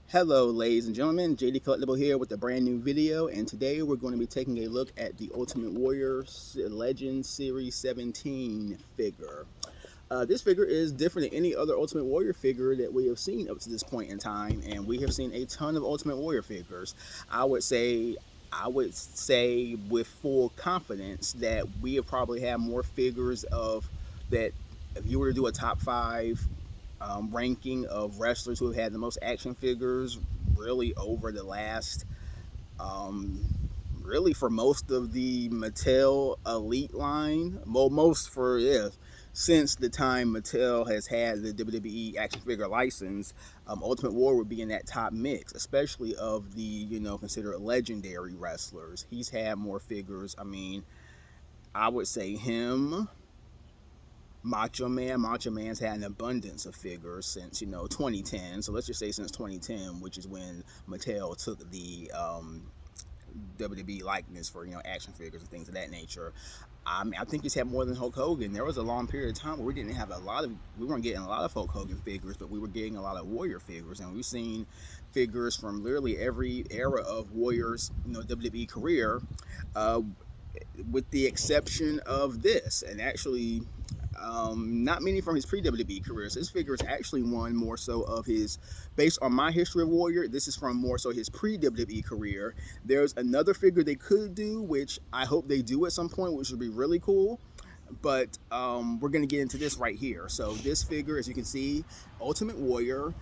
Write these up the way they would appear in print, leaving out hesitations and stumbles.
Hello ladies and gentlemen, JD Collectible here with a brand new video, and today we're going to be taking a look at the Ultimate Warrior Legend Series 17 figure. This figure is different than any other Ultimate Warrior figure that we have seen up to this point in time, and we have seen a ton of Ultimate Warrior figures. I would say with full confidence that we have probably had more figures of that. If you were to do a top five ranking of wrestlers who have had the most action figures really over the last um, really for most of the Mattel Elite line. Well, most for since the time Mattel has had the WWE action figure license, Ultimate War would be in that top mix, especially of the considered legendary wrestlers. He's had more figures. I mean, I would say him. Macho Man's had an abundance of figures since 2010. So let's just say since 2010, which is when Mattel took the WWE likeness for action figures and things of that nature. I think he's had more than Hulk Hogan. There was a long period of time where we weren't getting a lot of Hulk Hogan figures, but we were getting a lot of Warrior figures, and we've seen figures from literally every era of Warrior's WWE career, uh, with the exception of this, and actually not many from his pre-WWE career. So this figure is actually one more so of his, based on my history of Warrior, this is from more so his pre-WWE career. There's another figure they could do, which I hope they do at some point, which would be really cool. But we're going to get into this right here. So this figure, as you can see, Ultimate Warrior,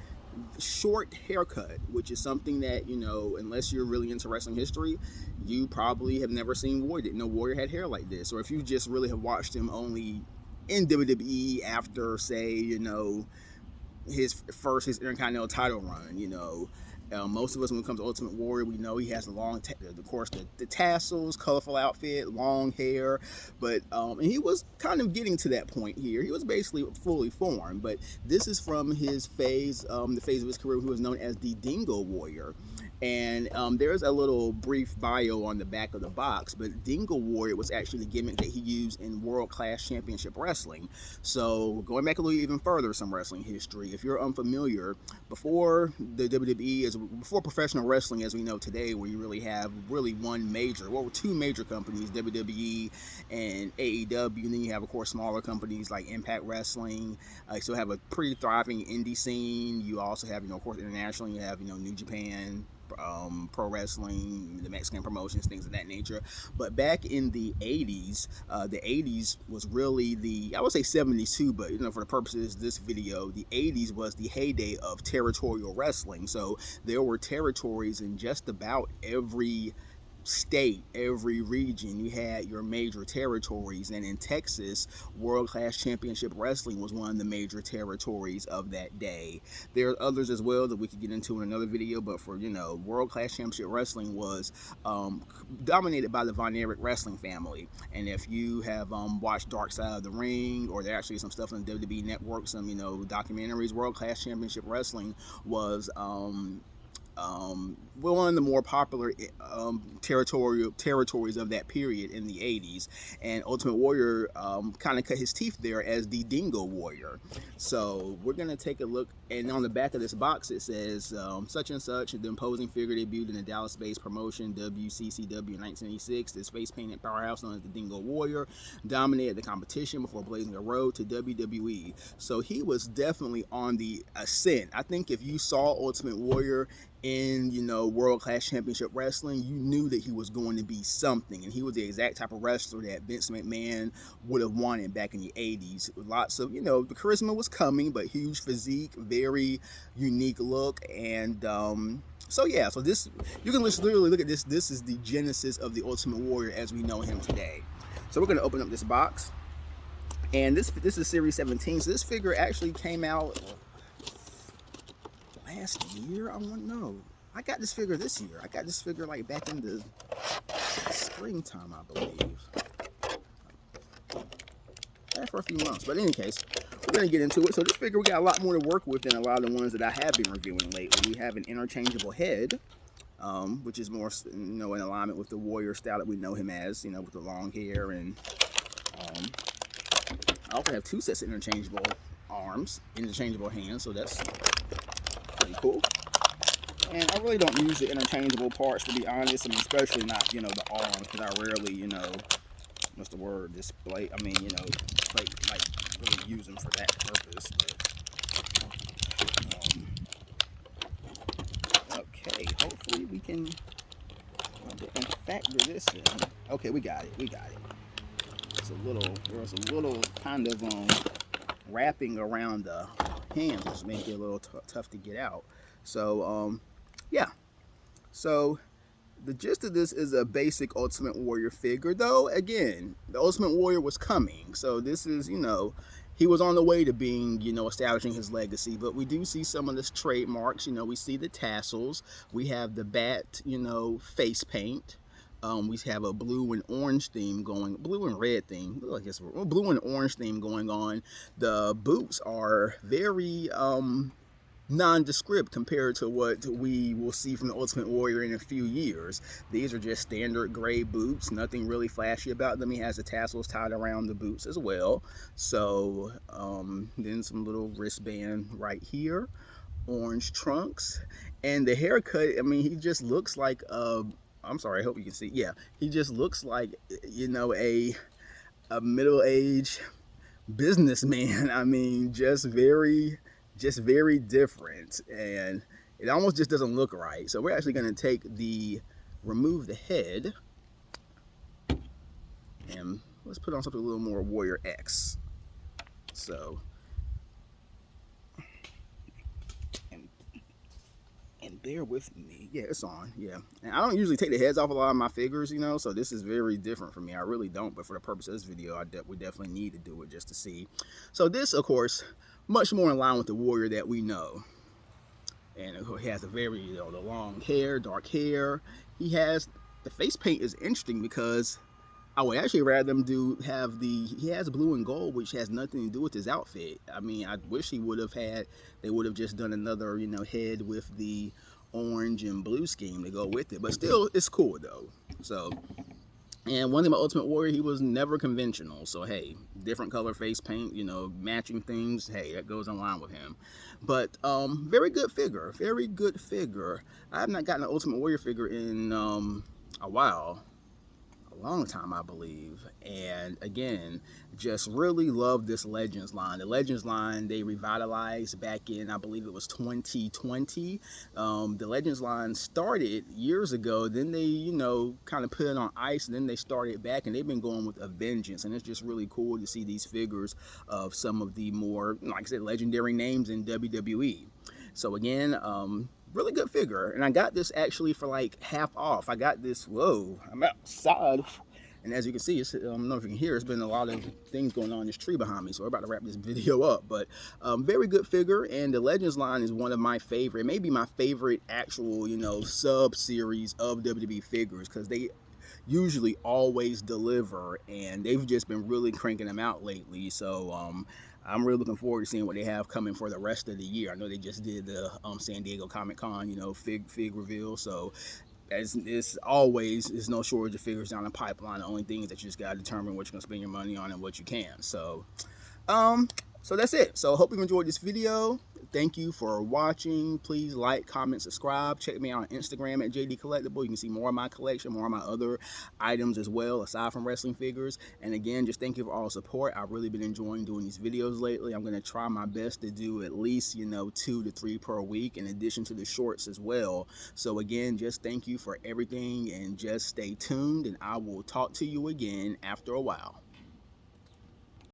short haircut, which is something that, unless you're really into wrestling history, you probably have never seen Warrior. Didn't know Warrior had hair like this. Or if you just really have watched him only in WWE after, say, his Intercontinental title run. Most of us, when it comes to Ultimate Warrior, we know he has the long, of course, the tassels, colorful outfit, long hair, but and he was kind of getting to that point here. He was basically fully formed, but this is from his phase, the phase of his career, who was known as the Dingo Warrior. And there's a little brief bio on the back of the box, but Dingo Warrior was actually the gimmick that he used in World Class Championship Wrestling. So going back a little even further, some wrestling history. If you're unfamiliar, before the WWE, before professional wrestling as we know today, where you really have two major companies, WWE and AEW, and then you have, of course, smaller companies like Impact Wrestling. You still have a pretty thriving indie scene. You also have, of course, internationally, you have, New Japan, pro wrestling, the Mexican promotions, things of that nature. But back in the 80s was really I would say 70s too, but for the purposes of this video, the 80s was the heyday of territorial wrestling. So there were territories in just about every state, every region. You had your major territories, and in Texas, World Class Championship Wrestling was one of the major territories of that day. There are others as well that we could get into in another video, but for World Class Championship Wrestling was dominated by the Von Erich wrestling family. And if you have watched Dark Side of the Ring, or there actually some stuff on the WWE Network, some documentaries, World Class Championship Wrestling was one of the more popular territories of that period in the 80s, and Ultimate Warrior kind of cut his teeth there as the Dingo Warrior. So we're gonna take a look, and on the back of this box it says such and such, the imposing figure debuted in the Dallas-based promotion WCCW in 1986. This face painted powerhouse known as the Dingo Warrior dominated the competition before blazing a road to WWE. So he was definitely on the ascent. I think if you saw Ultimate Warrior in World Class Championship Wrestling, you knew that he was going to be something, and he was the exact type of wrestler that Vince McMahon would have wanted back in the 80s. Lots of the charisma was coming, but huge physique, very unique look. And so this, you can literally look at this. This is the genesis of the Ultimate Warrior as we know him today. So we're going to open up this box, and this is Series 17. So this figure actually came out last year. I don't know. I got this figure this year. I got this figure like back in the springtime, I believe. For a few months. But in any case, we're going to get into it. So this figure, we got a lot more to work with than a lot of the ones that I have been reviewing lately. We have an interchangeable head, which is more, in alignment with the Warrior style that we know him as, with the long hair. And I also have two sets of interchangeable arms, interchangeable hands, so that's pretty cool. And I really don't use the interchangeable parts, to be honest. I mean, especially not, the arms, because I rarely, what's the word, display. I mean, like really use them for that purpose. But okay, hopefully we can factor this in. Okay, we got it. There was a little kind of wrapping around the hands, which makes it a little tough to get out. So yeah. So the gist of this is a basic Ultimate Warrior figure, though. Again, the Ultimate Warrior was coming, so this is, he was on the way to being, establishing his legacy. But we do see some of his trademarks. We see the tassels. We have the bat, face paint. We have a blue and orange theme going, blue and red theme, I guess, blue and orange theme going on. The boots are very nondescript compared to what we will see from the Ultimate Warrior in a few years. These are just standard gray boots, nothing really flashy about them. He has the tassels tied around the boots as well. So then some little wristband right here, orange trunks, and the haircut, I mean, he just looks like I'm sorry, I hope you can see. Yeah, he just looks like, a middle-aged businessman. I mean, just very different, and it almost just doesn't look right. So we're actually going to remove the head, and let's put on something a little more Warrior X. So and bear with me. Yeah, it's on. Yeah, and I don't usually take the heads off a lot of my figures, so this is very different for me. I really don't, but for the purpose of this video, we definitely need to do it just to see. So this, of course, much more in line with the Warrior that we know. And he has a very, the long hair, dark hair. He has, the face paint is interesting because I would actually rather them he has blue and gold, which has nothing to do with his outfit. I mean, I wish they would have just done another, head with the orange and blue scheme to go with it. But still, it's cool though. So, and one thing about Ultimate Warrior, he was never conventional. So hey, different color face paint, matching things. Hey, that goes in line with him. But very good figure. Very good figure. I have not gotten an Ultimate Warrior figure in a while. A long time, I believe. And again, just really love this Legends line. The Legends line, they revitalized back in, I believe it was 2020. The Legends line started years ago, then they, kind of put it on ice, and then they started back, and they've been going with a vengeance. And it's just really cool to see these figures of some of the more, like I said, legendary names in WWE. So again, really good figure. And I got this actually for like half off. I got this, whoa, I'm outside. And as you can see, I don't know if you can hear, it's been a lot of things going on in this tree behind me. So we're about to wrap this video up. But very good figure. And the Legends line is one of my favorite, maybe my favorite actual, sub-series of WWE figures, because they usually always deliver, and they've just been really cranking them out lately. So I'm really looking forward to seeing what they have coming for the rest of the year. I know they just did the San Diego Comic-Con, fig reveal. So as is always, there's no shortage of figures down the pipeline. The only thing is that you just gotta determine what you're gonna spend your money on and what you can. So so that's it. So I hope you enjoyed this video. Thank you for watching. Please like, comment, subscribe. Check me out on Instagram at JD Collectible. You can see more of my collection, more of my other items as well, aside from wrestling figures. And again, just thank you for all the support. I've really been enjoying doing these videos lately. I'm going to try my best to do at least, 2 to 3 per week, in addition to the shorts as well. So again, just thank you for everything, and just stay tuned, and I will talk to you again after a while.